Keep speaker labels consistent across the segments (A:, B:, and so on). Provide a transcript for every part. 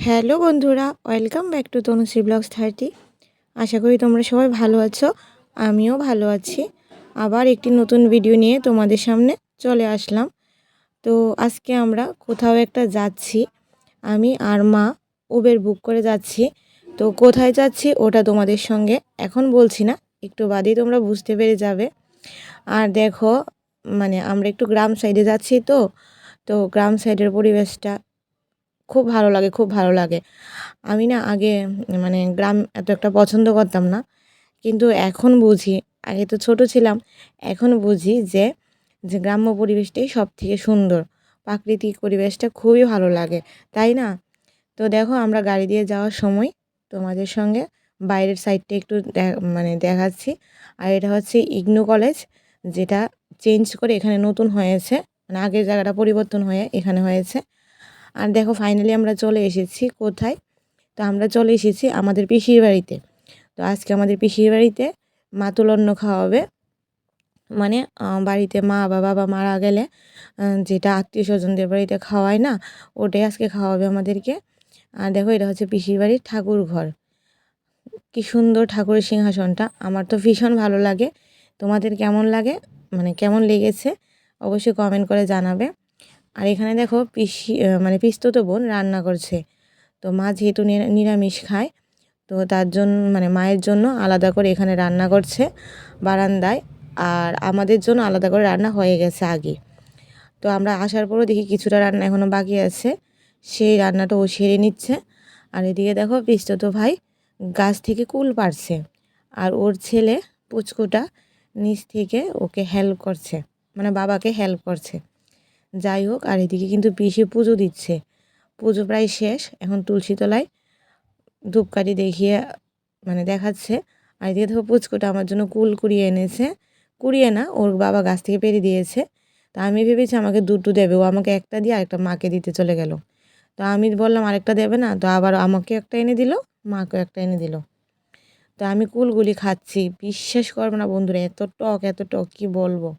A: Hello বন্ধুরা, welcome back to Tanushree blogs 30। আশা করি তোমরা সবাই ভালো আছো। আমিও ভালো আছি। আবার একটি নতুন ভিডিও নিয়ে তোমাদের সামনে চলে আসলাম। তো আজকে আমরা কোথাও একটা যাচ্ছি। আমি আর মা উবের বুক করে যাচ্ছি। তো কোথায় যাচ্ছি ওটা তোমাদের সঙ্গে এখন বলছি না, একটু বাদেই তোমরা বুঝতে পেরে যাবে। আর দেখো, আমরা একটু গ্রাম সাইডে যাচ্ছি। তো গ্রাম সাইডের পরিবেশটা খুব ভালো লাগে, খুব ভালো লাগে। আমি না আগে গ্রাম এত একটা পছন্দ করতাম না। কিন্তু এখন বুঝি, আগে তো ছোট ছিলাম, এখন বুঝি যে গ্রাম্য পরিবেশটাই সবথেকে সুন্দর। প্রাকৃতিক পরিবেশটা খুবই ভালো লাগে, তাই না? তো দেখো, আমরা গাড়ি দিয়ে যাওয়ার সময় তোমাদের সঙ্গে বাইরের সাইডটা একটু দেখাচ্ছি। আর এটা হচ্ছে ইগনু কলেজ, যেটা চেঞ্জ করে এখানে নতুন হয়েছে। আগের জায়গাটা পরিবর্তন হয়ে এখানে হয়েছে। আর দেখো, ফাইনালি আমরা চলে এসেছি কোথায়। তো আমরা চলে এসেছি আমাদের পিসির বাড়িতে। তো আজকে আমাদের পিসির বাড়িতে মাতুলন্ন খাওয়াবে। বাড়িতে মা বা বাবা মারা গেলে যেটা আত্মীয় স্বজনদের বাড়িতে খাওয়ায় না, ওটাই আজকে খাওয়াবে আমাদেরকে। আর দেখো, এটা হচ্ছে পিসির বাড়ির ঠাকুর ঘর। কি সুন্দর ঠাকুরের সিংহাসনটা, আমার তো ভীষণ ভালো লাগে। তোমাদের কেমন লাগে, কেমন লেগেছে অবশ্যই কমেন্ট করে জানাবে। আর এখানে দেখো, পিস্তত বোন রান্না করছে। তো মা যেহেতু নিরামিষ খায়, তো তার জন্য মায়ের জন্য আলাদা করে এখানে রান্না করছে বারান্দায়। আর আমাদের জন্য আলাদা করে রান্না হয়ে গেছে আগে। তো আমরা আসার পরও দেখি কিছুটা রান্না এখনও বাকি আছে, সেই রান্নাটা ও সেরে নিচ্ছে। আর এদিকে দেখো, পিস্তত ভাই গাছ থেকে কুল পাড়ছে, আর ওর ছেলে পুচকুটা নিচ থেকে ওকে হেল্প করছে, বাবাকে হেল্প করছে। যাই হোক, আর এদিকে কিন্তু পিসি পুজো দিচ্ছে। পুজো প্রায় শেষ, এখন তুলসী তলায় ধূপকাঠি দেখিয়ে দেখাচ্ছে। আর এদিকে দেখো, পুচকুটা আমার জন্য কুল কুড়িয়ে এনেছে। কুড়িয়ে না, ওর বাবা গাছ থেকে পেরে দিয়েছে। তা আমি ভেবেছি আমাকে দুটো দেবে, ও আমাকে একটা দিয়ে আরেকটা মাকে দিতে চলে গেল। তো আমি বললাম আরেকটা দেবে না, তো আবার আমাকে একটা এনে দিল, মাকেও একটা এনে দিল। তো আমি কুলগুলি খাচ্ছি, বিশ্বাস করবে না বন্ধুরা, এত টক এত টক কী বলবো।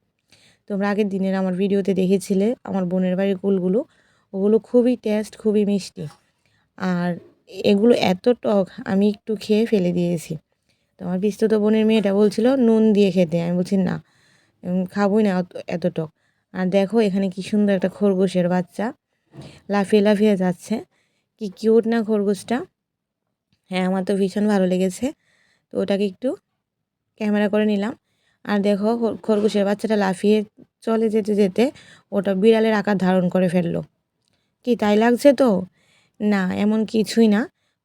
A: তোমরা আগের দিনের আমার ভিডিওতে দেখেছিলে আমার বোনের বাড়ির কুলগুলো, ওগুলো খুবই টেস্ট, খুবই মিষ্টি। আর এগুলো এত টক, আমি একটু খেয়ে ফেলে দিয়েছি। তো আমার পিস্তত বোনের মেয়েটা বলছিল নুন দিয়ে খেতে, আমি বলছি না, খাবোই না এত টক। আর দেখো, এখানে কি সুন্দর একটা খরগোশের বাচ্চা লাফিয়ে লাফিয়ে যাচ্ছে। কি কিউট না খরগোশটা। হ্যাঁ, আমার তো ভীষণ ভালো লেগেছে। তো ওটাকে একটু ক্যামেরা করে নিলাম। আর দেখো, খরগোশের বাচ্চাটা লাফিয়ে চলে যেতে যেতে ওটা বিড়ালের আকার ধারণ করে ফেললো। কি তাই লাগছে তো? না, এমন কিছুই না।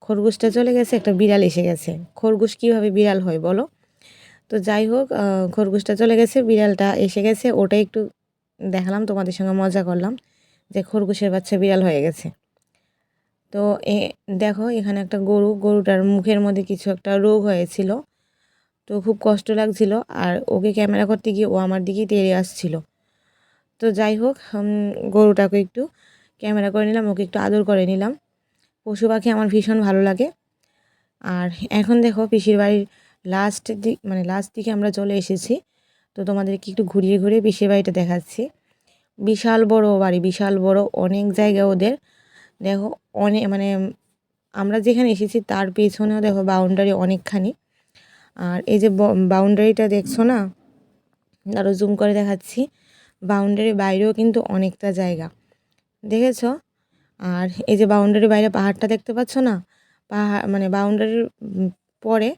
A: খরগোশটা চলে গেছে, একটা বিড়াল এসে গেছে। খরগোশ কীভাবে বিড়াল হয় বলো? তো যাই হোক, খরগোশটা চলে গেছে, বিড়ালটা এসে গেছে, ওটাই একটু দেখালাম, তোমাদের সঙ্গে মজা করলাম যে খরগোশের বাচ্চা বিড়াল হয়ে গেছে। তো দেখো, এখানে একটা গরুটার মুখের মধ্যে কিছু একটা রোগ হয়েছিল, তো খুব কষ্ট লাগছিল। আর ওকে ক্যামেরা করতে গিয়ে ও আমার দিকেই তেড়ে আসছিল। তো যাই হোক, গরুটাকে একটু ক্যামেরা করে নিলাম, ওকে একটু আদর করে নিলাম। পশু পাখি আমার ভীষণ ভালো লাগে। আর এখন দেখো, পিসির বাড়ির লাস্ট দিকে আমরা চলে এসেছি। তো তোমাদেরকে একটু ঘুরিয়ে ঘুরিয়ে পিসির বাড়িটা দেখাচ্ছি। বিশাল বড় বাড়ি, বিশাল বড়, অনেক জায়গা ওদের। দেখো, অনেক আমরা যেখানে এসেছি তার পেছনেও দেখো বাউন্ডারি অনেকখানি। আর এই যে বাউন্ডারিটা দেখছো না, আরও জুম করে দেখাচ্ছি, বাউন্ডারির বাইরেও কিন্তু অনেকটা জায়গা, দেখেছো? আর এই যে বাউন্ডারির বাইরে পাহাড়টা দেখতে পাচ্ছ না, বাউন্ডারির পরে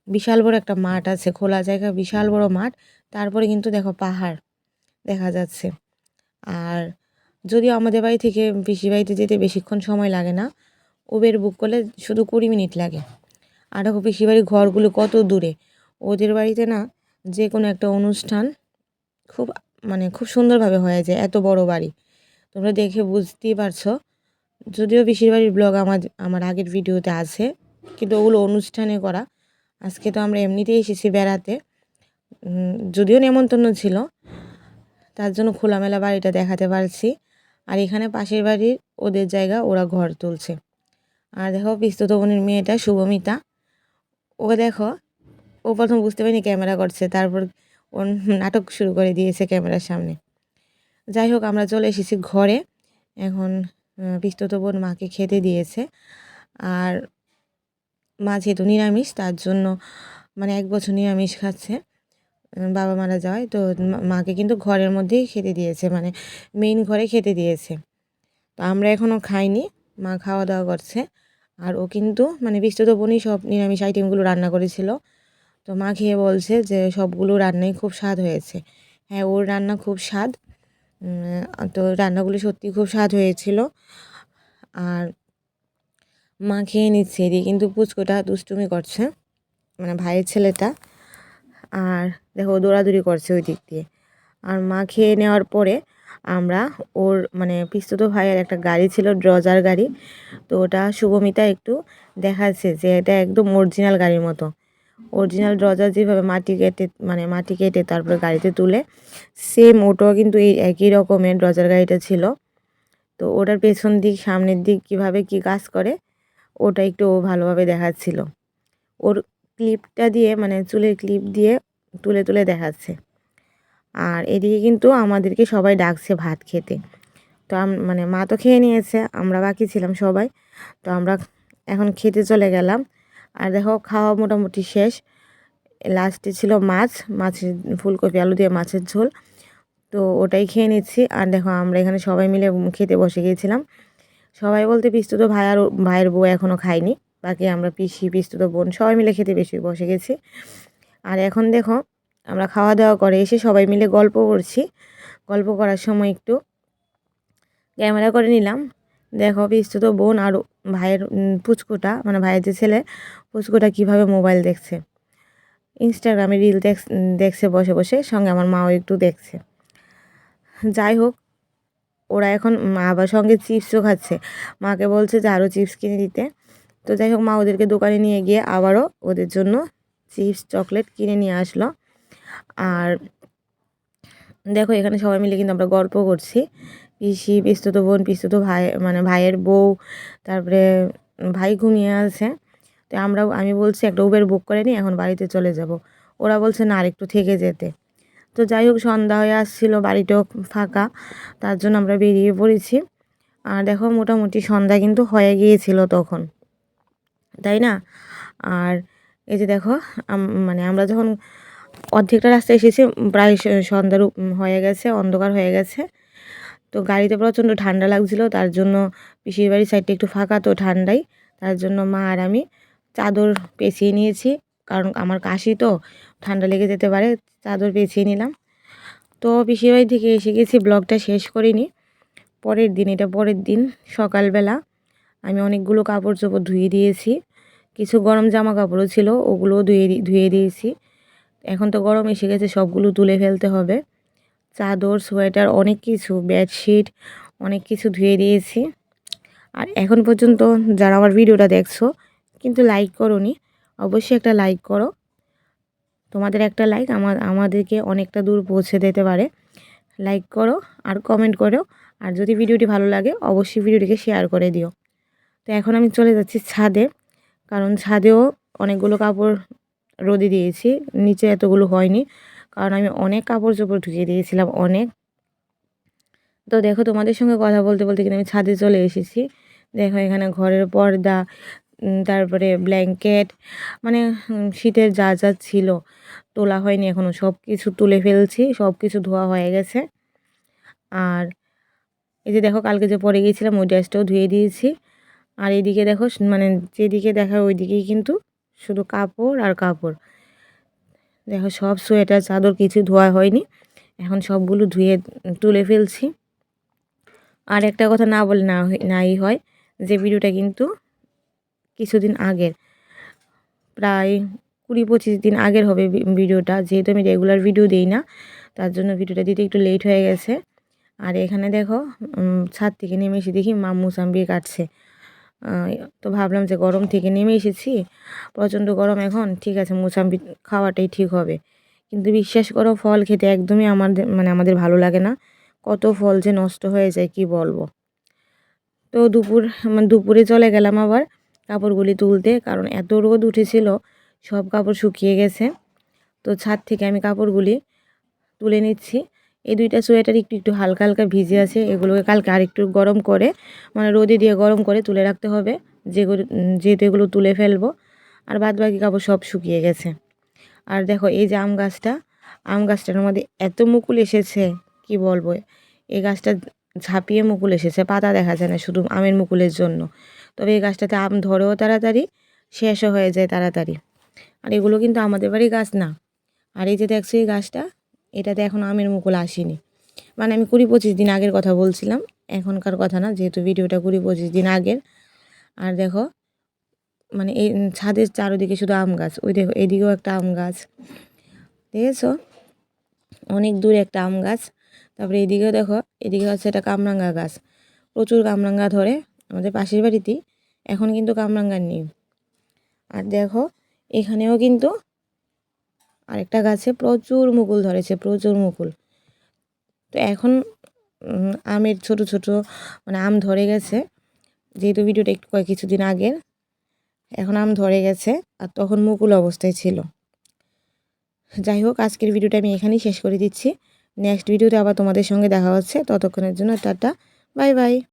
A: বিশাল বড় একটা মাঠ আছে, খোলা জায়গা, বিশাল বড় মাঠ। তারপরে কিন্তু দেখো পাহাড় দেখা যাচ্ছে। আর যদিও আমাদের বাড়ি থেকে পিসির বাড়িতে যেতে বেশিক্ষণ সময় লাগে না, উবের বুক করলে শুধু 20 মিনিট লাগে। আর দেখো, পিসির বাড়ির ঘরগুলো কত দূরে। ওদের বাড়িতে না যে কোনো একটা অনুষ্ঠান খুব খুব সুন্দরভাবে হয়ে যায়, এত বড় বাড়ি। তোমরা দেখে বুঝতেই পারছো। যদিও পিসির বাড়ির ব্লগ আমার আগের ভিডিওতে আছে, কিন্তু ওগুলো অনুষ্ঠানে করা। আজকে তো আমরা এমনিতেই এসেছি বেড়াতে, যদিও নেমন্তন্ন ছিল, তার জন্য খোলামেলা বাড়িটা দেখাতে পারছি। আর এখানে পাশের বাড়ির ওদের জায়গা, ওরা ঘর তুলছে। আর দেখো, পিস্তত বোনের মেয়েটা শুভমিতা, ওকে দেখো, ও প্রথম বুঝতে পারিনি ক্যামেরা করছে, তারপর ওর নাটক শুরু করে দিয়েছে ক্যামেরার সামনে। যাই হোক, আমরা চলে এসেছি ঘরে। এখন পিস্তত বোন মাকে খেতে দিয়েছে। আর মা যেহেতু নিরামিষ, তার জন্য মানে 1 বছর নিরামিষ খাচ্ছে। বাবা মারা যাওয়ায় তো মাকে কিন্তু ঘরের মধ্যেই খেতে দিয়েছে, মানে মেইন ঘরে খেতে দিয়েছে। তো আমরা এখনও খাইনি, মা খাওয়া দাওয়া করছে। আর ও কিন্তু মানে বিস্তৃত বোনই সব নিরামিষ আইটেমগুলো রান্না করেছিল। তো মা খেয়ে বলছে যে সবগুলো রান্নাই খুব স্বাদ হয়েছে। হ্যাঁ, ওর রান্না খুব স্বাদ। তো রান্নাগুলো সত্যি খুব স্বাদ হয়েছিল। আর মা খেয়ে নিচ্ছে, এদিকে কিন্তু পুচকুটা দুষ্টুমি করছে, মানে ভাইয়ের ছেলেটা। আর দেখো দৌড়াদৌড়ি করছে ওই দিক দিয়ে। আর মা খেয়ে নেওয়ার পরে আমরা ওর মানে পিস্তুত ভাইয়ের একটা গাড়ি ছিল, ড্রজার গাড়ি। তো ওটা শুভমিতা একটু দেখাচ্ছে যে এটা একদম অরিজিনাল গাড়ির মতো। অরিজিনাল ড্রজার যেভাবে মাটি কেটে তারপরে গাড়িতে তুলে, সেম ওটাও কিন্তু এই একই রকমের ড্রজার গাড়িটা ছিল। তো ওটার পেছন দিক সামনের দিক কিভাবে কি কাজ করে ওটা একটু ও ভালোভাবে দেখাচ্ছিল। ওর ক্লিপটা দিয়ে মানে চুলের ক্লিপ দিয়ে তুলে তুলে দেখাচ্ছে। আর এদিকে কিন্তু আমাদেরকে সবাই ডাকছে ভাত খেতে। তো মানে মা তো খেয়ে নিয়েছে, আমরা বাকি ছিলাম সবাই। তো আমরা এখন খেতে চলে গেলাম। আর দেখো খাওয়া মোটামুটি শেষ। লাস্টে ছিল মাছের ফুলকপি আলু দিয়ে মাছের ঝোল। তো ওটাই খেয়ে নিচ্ছি। আর দেখো আমরা এখানে সবাই মিলে খেতে বসে গিয়েছিলাম। সবাই বলতে পিস্তুত ভাই আর ভাইয়ের বউ এখনও খায়নি, বাকি আমরা পিসি পিস্তুত বোন সবাই মিলে খেতে বসে গেছি। আর এখন দেখো আমরা খাওয়া দাওয়া করে এসে সবাই মিলে গল্প করছি। গল্প করার সময় একটু ক্যামেরা করে নিলাম। দেখো পিস্তুত বোন আর ভাইয়ের পুচকুটা, মানে ভাইয়ের যে ছেলে পুচকুটা কীভাবে মোবাইল দেখছে, ইনস্টাগ্রামে রিল দেখছে বসে বসে, সঙ্গে আমার মাও একটু দেখছে। যাই হোক, ওরা এখন আবার সঙ্গে চিপসও খাচ্ছে। মাকে বলছে যে আরও চিপস কিনে দিতে। তো যাই হোক, মা ওদেরকে দোকানে নিয়ে গিয়ে আবারও ওদের জন্য চিপস চকলেট কিনে নিয়ে আসলো। আর দেখো এখানে সবাই মিলে কিন্তু আমরা গল্প করছি। পিসি, পিস্তুত বোন, পিস্তুত ভাই, মানে ভাইয়ের বউ, তারপরে ভাই ঘুমিয়ে আছে। তো আমি বলছি একটা উবের বুক করে নিই, এখন বাড়িতে চলে যাব। ওরা বলছে না, আরেকটু থেকে যেতে। তো যাই হোক, সন্ধ্যা হয়ে আসছিলো, বাড়িটাও ফাঁকা, তার জন্য আমরা বেরিয়ে পড়েছি। আর দেখো মোটামুটি সন্ধ্যা কিন্তু হয়ে গিয়েছিল তখন, তাই না? আর এই যে দেখো মানে আমরা যখন অর্ধেকটা রাস্তায় এসেছি, প্রায় সন্ধ্যার হয়ে গেছে, অন্ধকার হয়ে গেছে। তো গাড়িতে প্রচণ্ড ঠান্ডা লাগছিল, তার জন্য পিসির বাড়ির সাইডটা একটু ফাঁকা, তো ঠান্ডাই, তার জন্য মা আর আমি চাদর পেঁচিয়ে নিয়েছি, কারণ আমার কাশি তো, ঠান্ডা লেগে যেতে পারে, চাদর পেঁচিয়ে নিলাম। তো পিসির বাড়ি থেকে এসে গেছি, ব্লগটা শেষ করিনি। পরের দিন সকালবেলা আমি অনেকগুলো কাপড় চোপড় ধুয়ে দিয়েছি। কিছু গরম জামা কাপড়ও ছিল, ওগুলোও ধুয়ে দিয়েছি। এখন তো গরম এসে গেছে, সবগুলো তুলে ফেলতে হবে। চাদর, সোয়েটার, অনেক কিছু, বেডশিট, অনেক কিছু ধুয়ে দিয়েছি। আর এখন পর্যন্ত যারা আমার ভিডিওটা দেখছো কিন্তু লাইক করোনি, অবশ্যই একটা লাইক করো। তোমাদের একটা লাইক আমাদেরকে অনেকটা দূর পৌঁছে দিতে পারে। লাইক করো আর কমেন্ট করো। আর যদি ভিডিওটি ভালো লাগে অবশ্যই ভিডিওটিকে শেয়ার করে দিও। তো এখন আমি চলে যাচ্ছি ছাদে, কারণ ছাদেও অনেকগুলো কাপড় রোদে দিয়েছি, নিচে এতগুলো হয়নি, কারণ আমি অনেক কাপড় চোপড় ধুয়ে দিয়েছিলাম, অনেক। তো দেখো তোমাদের সঙ্গে কথা বলতে বলতে কিন্তু আমি ছাদে চলে এসেছি। দেখো এখানে ঘরের পর্দা, তারপরে ব্ল্যাঙ্কেট, মানে শীতের যা যা ছিল তোলা হয়নি এখনও, সব কিছু তুলে ফেলছি, সব কিছু ধোয়া হয়ে গেছে। আর এই যে দেখো কালকে যে পরে গিয়েছিলাম ওই ড্রেসটাও ধুয়ে দিয়েছি। আর এইদিকে দেখো মানে যেদিকে দেখা ওই দিকেই কিন্তু শুধু কাপড় আর কাপড়। দেখো সব সোয়েটার চাদর কিছু ধোয়া হয়নি, এখন সবগুলো ধুয়ে তুলে ফেলছি। আর একটা কথা না বলে নাই হয়, যে ভিডিওটা কিন্তু কিছুদিন আগের, প্রায় 20-25 দিন আগের হবে ভিডিওটা, যেহেতু আমি রেগুলার ভিডিও দিই না, তার জন্য ভিডিওটা দিতে একটু লেট হয়ে গেছে। আর এখানে দেখো ছাদ থেকে নেমে এসে দেখি মা মুসাম্বি কাটছে। তো ভাবলাম যে গরম থেকে নেমে এসেছি, প্রচণ্ড গরম এখন, ঠিক আছে মুসাম্বি খাওয়াটাই ঠিক হবে। কিন্তু বিশ্বাস করো, ফল খেতে একদমই আমাদের ভালো লাগে না। কত ফল যে নষ্ট হয়ে যায় কি বলবো। তো দুপুরে চলে গেলাম আবার কাপড়গুলি তুলতে, কারণ এত রোদ উঠেছিল, সব কাপড় শুকিয়ে গেছে। তো ছাদ থেকে আমি কাপড়গুলি তুলে নিচ্ছি। এই দুইটা সোয়েটার একটু একটু হালকা হালকা ভিজে আছে, এগুলোকে কালকে আরেকটু গরম করে, মানে রোদে দিয়ে গরম করে তুলে রাখতে হবে, যেহেতু এগুলো তুলে ফেলবো। আর বাদ বাকি কাপড় সব শুকিয়ে গেছে। আর দেখো এই যে আম গাছটার মধ্যে এত মুকুল এসেছে কি বলবো। এই গাছটা ঝাঁপিয়ে মুকুল এসেছে, পাতা দেখা যায় না শুধু আমের মুকুলের জন্য। তবে এই গাছটাতে আম ধরেও তাড়াতাড়ি, শেষও হয়ে যায় তাড়াতাড়ি। আর এগুলো কিন্তু আমাদের বাড়ির গাছ না। আর এই যে দেখছো এই গাছটা, এটাতে এখন আমের মুকুল আসেনি। মানে আমি 20-25 দিন আগের কথা বলছিলাম, এখনকার কথা না, যেহেতু ভিডিওটা 20-25 দিন আগের। আর দেখো মানে এই ছাদের চারদিকে শুধু আম গাছ। ওই দেখো এদিকেও একটা আম গাছ, দেখেছো, অনেক দূরে একটা আম গাছ। তারপরে এদিকেও দেখো, এদিকে হচ্ছে একটা কামরাঙ্গা গাছ, প্রচুর কামরাঙ্গা ধরে আমাদের পাশের বাড়িতেই। এখন কিন্তু কামরাঙ্গা নেই। আর দেখো এখানেও কিন্তু আরেকটা গাছে প্রচুর মুকুল ধরেছে, প্রচুর মুকুল। তো এখন আমের ছোট ছোট মানে আম ধরে গেছে, যেহেতু ভিডিওটা একটু কিছুদিন আগের। এখন আম ধরে গেছে, আর তখন মুকুল অবস্থায় ছিল। যাই হোক, আজকের ভিডিওটা আমি এখানেই শেষ করে দিচ্ছি। নেক্সট ভিডিওতে আবার তোমাদের সঙ্গে দেখা হচ্ছে। ততক্ষণের জন্য টাটা, বাই বাই।